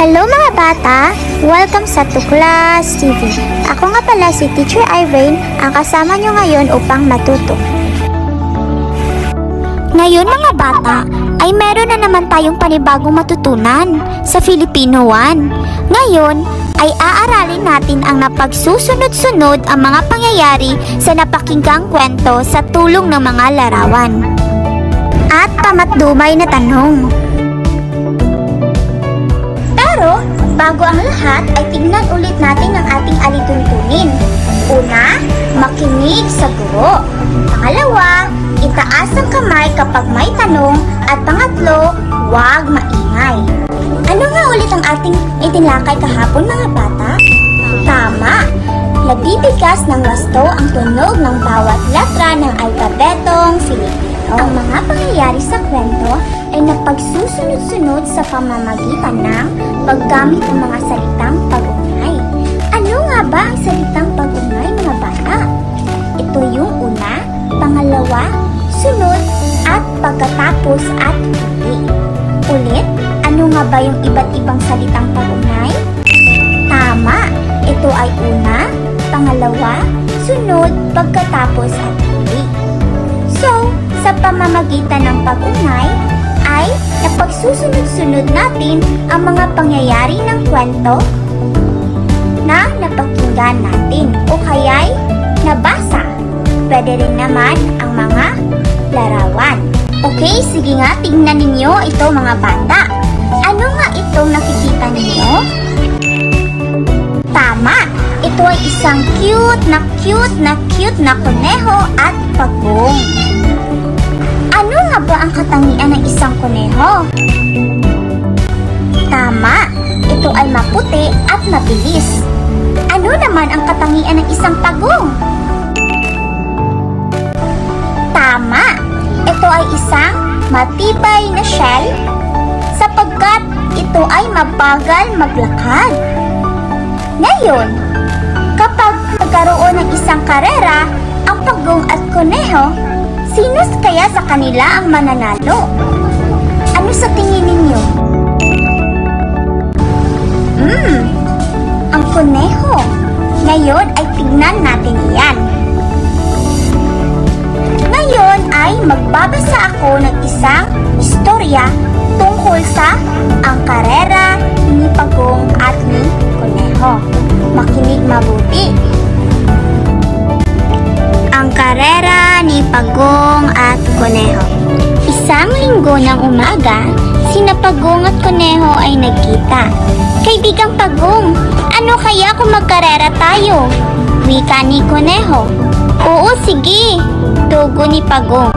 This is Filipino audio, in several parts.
Hello mga bata! Welcome sa Tuklas TV. Ako nga pala si Teacher Irene, ang kasama nyo ngayon upang matuto. Ngayon mga bata, ay meron na naman tayong panibagong matutunan sa Filipino 1. Ngayon, ay aaralin natin ang napagsusunod-sunod ang mga pangyayari sa napakinggang kwento sa tulong ng mga larawan. At pamatdumay na tanong. Pero, bago ang lahat ay tingnan ulit natin ang ating alituntunin. Una, makinig sa guro. Pangalawa, itaas ang kamay kapag may tanong. At pangatlo, huwag maingay. Ano nga ulit ang ating itinakay kahapon mga bata? Tama! Nagbibigas ng wasto ang tunog ng bawat letra ng alpabetong Filipino. Ang mga pangyayari sa kwento ay napagsusunod-sunod sa pamamagitan ng paggamit ng mga salitang pag-ungay. Ano nga ba ang salitang pag-ungay mga bata? Ito yung una, pangalawa, sunod, at pagkatapos at huli. Ulit, ano nga ba yung iba't ibang salitang pag-ungay? Tama! Ito ay una, pangalawa, sunod, pagkatapos at huli. So, sa pamamagitan ng pag-ungay, ay napagsusunod-sunod natin ang mga pangyayari ng kwento na napakinggan natin o kaya'y nabasa. Pwede rin naman ang mga larawan. Okay, sige nga, tingnan ninyo ito mga bata. Ano nga itong nakikita ninyo? Tama! Ito ay isang cute na kuneho at pagong. Ano nga ba ang katangian ng isang kuneho? Tama! Ito ay maputi at mabilis. Ano naman ang katangian ng isang pagong? Tama! Ito ay isang matibay na shell sapagkat ito ay mabagal maglakad. Ngayon, kapag nagkaroon ng isang karera, ang pagong at kuneho, sino kaya sa kanila ang mananalo? Ano sa tingin ninyo? Ang kuneho. Ngayon ay tignan natin iyan. Ngayon ay magbabasa ako ng isang istorya tungkol sa ang karera ni pagong at ni kuneho. Makinig mabuti. Ang karera ni pagong at kuneho. Isang linggo ng umaga, sina pagong at kuneho ay nagkita. Kaibigang pagong, ano kaya kung magkarera tayo? Wika ni kuneho. Oo, sige, tugo ni pagong.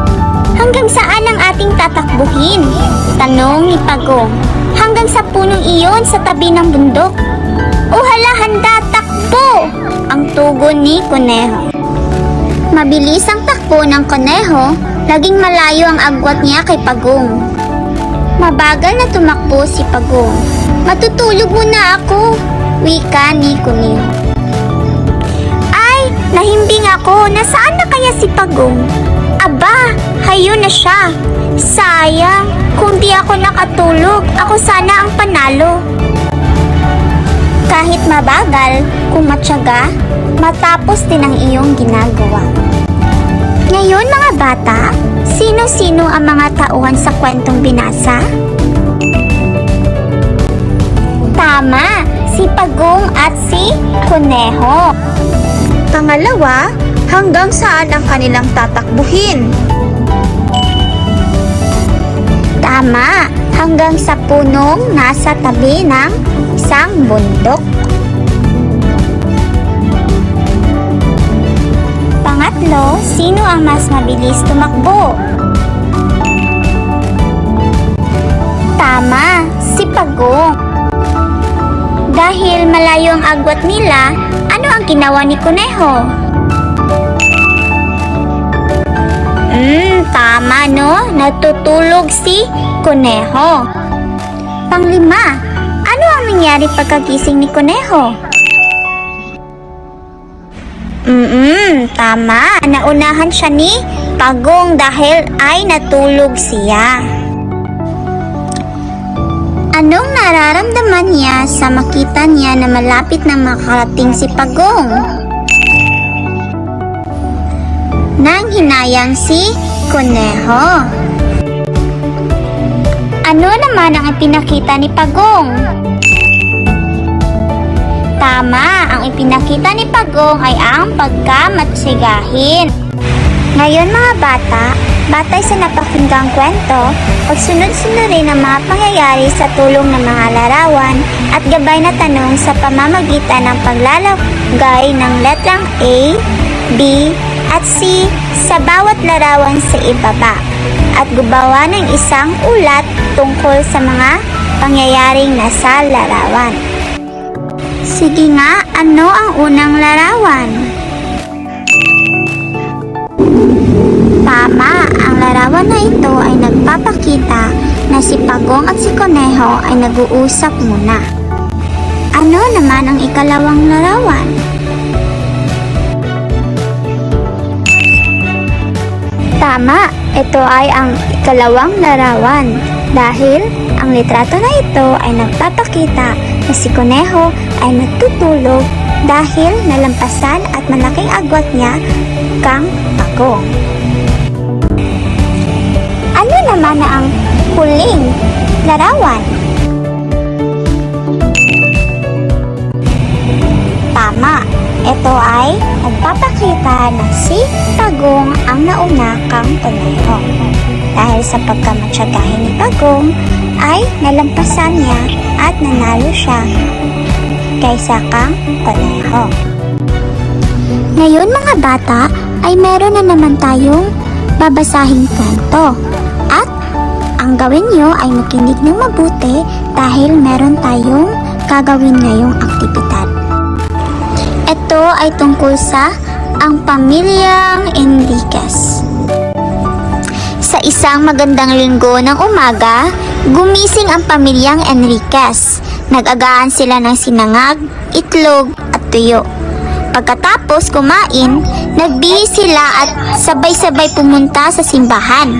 Hanggang saan ang ating tatakbuhin? Tanong ni pagong. Hanggang sa punong iyon sa tabi ng bundok. O hala, handa, takbo! Ang tugo ni kuneho. Mabilis ang takbo ng kuneho, laging malayo ang agwat niya kay pagong. Mabagal na tumakbo si pagong. Matutulog muna ako, wika ni kuneho. Ay, nahimbing ako, nasaan na kaya si pagong? Aba, hayo na siya. Sayang, kung di ako nakatulog, ako sana ang panalo. Kahit mabagal, kung matyaga, matapos din ang iyong ginagawa. Ngayon mga bata, sino-sino ang mga tauhan sa kwentong binasa? Tama, si pagong at si kuneho. Pangalawa, hanggang saan ang kanilang tatakbuhin? Tama, hanggang sa punong nasa tabi ng isang bundok. Pangatlo, sino ang mas mabilis tumakbo? Tama, si pagong. Dahil malayo ang agwat nila, ano ang ginawa ni kuneho? Tama no, natutulog si kuneho. Panglima, ano ang nangyari pagkagising ni kuneho? Tama, naunahan siya ni pagong dahil ay natulog siya. Anong nararamdaman niya sa makita niya na malapit na makarating si Pagong? Nang hinayang si Kuneho. Ano naman ang ipinakita ni Pagong? Tama, ang ipinakita ni Pagong ay ang pagkamatsigahin. Ngayon mga bata, batay sa napakinggang kwento, pagsunod-sunurin ang mga pangyayari sa tulong ng mga larawan at gabay na tanong sa pamamagitan ng paglalagay ng letrang A, B, at C sa bawat larawan sa ibaba at gumawa ng isang ulat tungkol sa mga pangyayaring nasa larawan. Sige nga, ano ang unang larawan? Tama, ang larawan na ito ay nagpapakita na si Pagong at si Kuneho ay nag-uusap muna. Ano naman ang ikalawang larawan? Tama, ito ay ang ikalawang larawan dahil ang litrato na ito ay nagpapakita na si Kuneho ay nagtutulog dahil nalampasan at malaking agwat niya kang Pagong. Ano naman na ang huling larawan? Tama, ito ay nagpapakita na si Pagong ang nauna kang Kuneho. Dahil sa pagkamatsagahin ni Pagong ay nalampasan niya at nanalo siya kaysa kang Kuneho. Ngayon mga bata ay meron na naman tayong babasahing kwento. At ang gawin nyo ay makinig ng mabuti dahil meron tayong gagawin ngayong aktibidad. Ito ay tungkol sa ang pamilyang Enriquez. Sa isang magandang linggo ng umaga, gumising ang pamilyang Enriquez. Nag-agahan sila ng sinangag, itlog at tuyo. Pagkatapos kumain, nagbihis sila at sabay-sabay pumunta sa simbahan.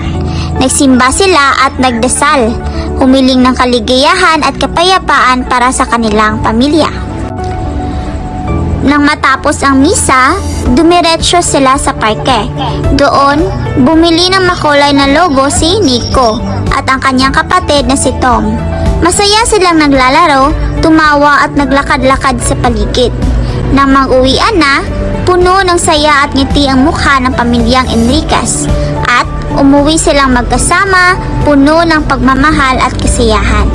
Nagsimba sila at nagdasal, humiling ng kaligayahan at kapayapaan para sa kanilang pamilya. Nang matapos ang misa, dumiretso sila sa parke. Doon, bumili ng makulay na logo si Nico at ang kanyang kapatid na si Tom. Masaya silang naglalaro, tumawa at naglakad-lakad sa paligid. Nang mag-uwian na, puno ng saya at ngiti ang mukha ng pamilyang Enriquez at umuwi silang magkasama, puno ng pagmamahal at kasiyahan.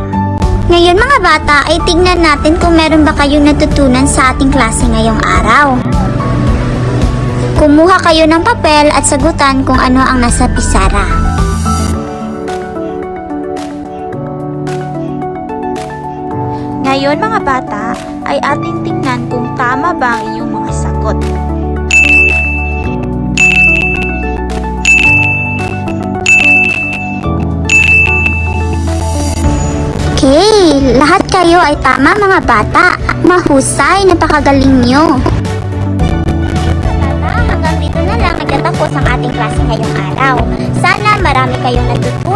Ngayon mga bata ay tingnan natin kung meron ba kayong natutunan sa ating klase ngayong araw. Kumuha kayo ng papel at sagutan kung ano ang nasa pisara. Ngayon mga bata ay ating tingnan kung tama ba ang inyong mga sagot. Okay, lahat kayo ay tama mga bata. Mahusay, napakagaling nyo. Hanggang dito na lang nagtatapos ang ating klase ngayong araw. Sana marami kayong natutunan.